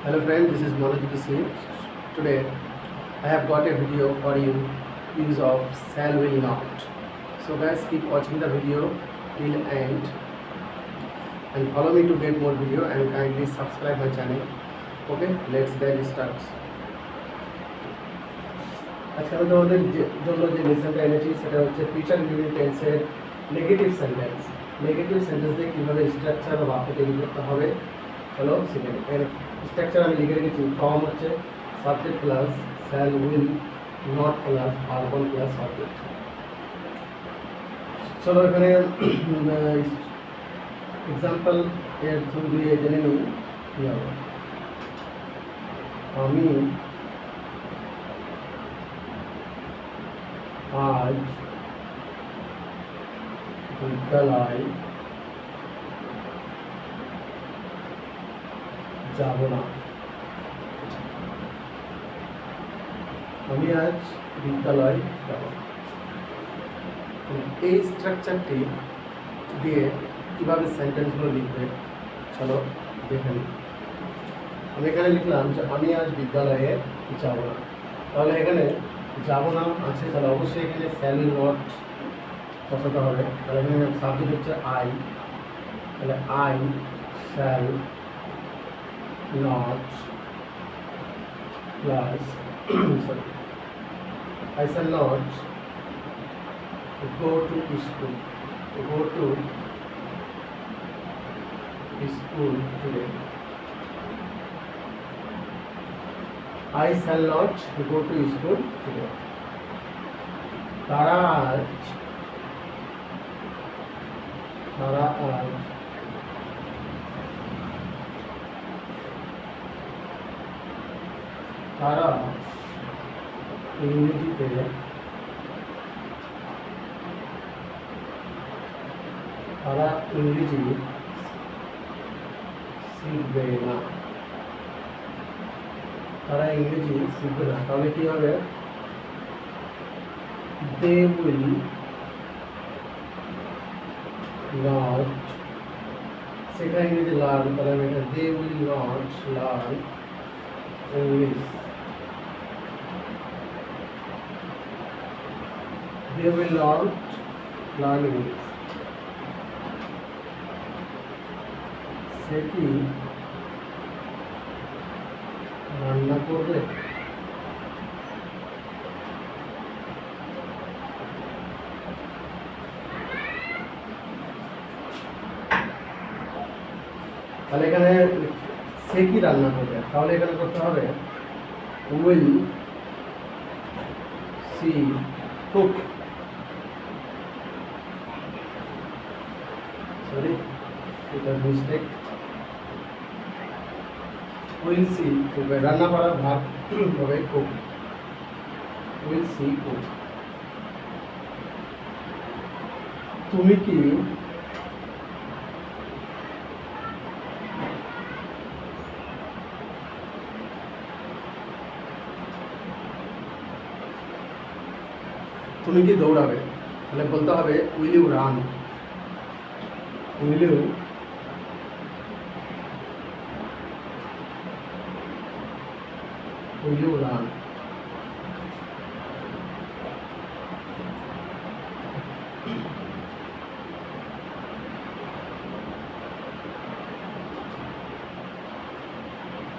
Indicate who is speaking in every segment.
Speaker 1: Hello friend, this is Manoj Singh. Today I have got a video for you use of shall will not. So guys, keep watching the video till end and follow me to get more video and kindly subscribe my channel. Okay, let's then start. আজকে আমি তোমাদের জন্য যে লেসনটা এনেছি সেটা হচ্ছে future unit টেন্সের negative sentence দিয়ে কীভাবে স্ট্রাকচার বা বাক্য তৈরি করতে হবে হলো সেখানে এর স্ট্রাকচার আমি লিখে রেখেছি। ফর্ম হচ্ছে subject plus shall will not plus verb plus subject. চলো এখানে এক্সাম্পল এর থ্রু দিয়ে জেনে নিই কী হবে। আমি আজ বিদ্যালয় যাব না। আমি আজ বিদ্যালয় যাব না। এই স্ট্রাকচারটি দিয়ে কীভাবে সেন্টেন্সগুলো লিখবে চলো দেখে নিই। আমি এখানে লিখলাম যে আমি আজ বিদ্যালয়ে যাব না। তাহলে এখানে যাব না আছে, তাহলে অবশ্যই এখানে শ্যাল নট বসাতে হবে। তাহলে এখানে সাবজেক্ট হচ্ছে আই, তাহলে I shall not plus sorry I shall not go to school today. I shall not go to school today. তারা আজ তারা ইংরেজিতে ইংরেজি শিখবে না। তাহলে কি হবে? দে উইল নট, সেটা ইংরেজি লার্ন, তাহলে আমি এটা they will not learn English. They will not learn English. সে কি রান্না করবে? তাহলে এখানে সে কি রান্না করবে, তাহলে এখানে করতে হবে উইল সি কুক, সরি এটা মিস্টেক, উইল সি কুক, রান্না করার ভাব হবে কুক, উইল সি কুক। তুমি কি দৌড়াবে? তাহলে বলতে হবে will you run, will you run.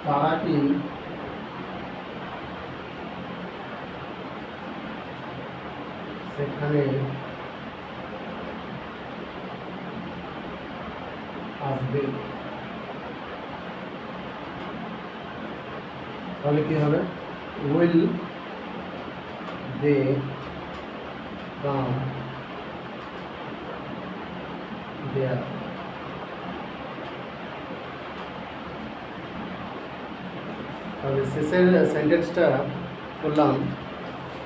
Speaker 1: তারা কি সেখানে আসবে? তাহলে কি হবে? Will they come there? তাহলে শেষের সেন্টেন্সটা করলাম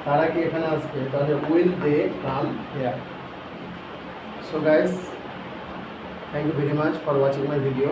Speaker 1: তারা কি এখানে আসবে, তাহলে will they come here. So guys, thank you very much for watching my video.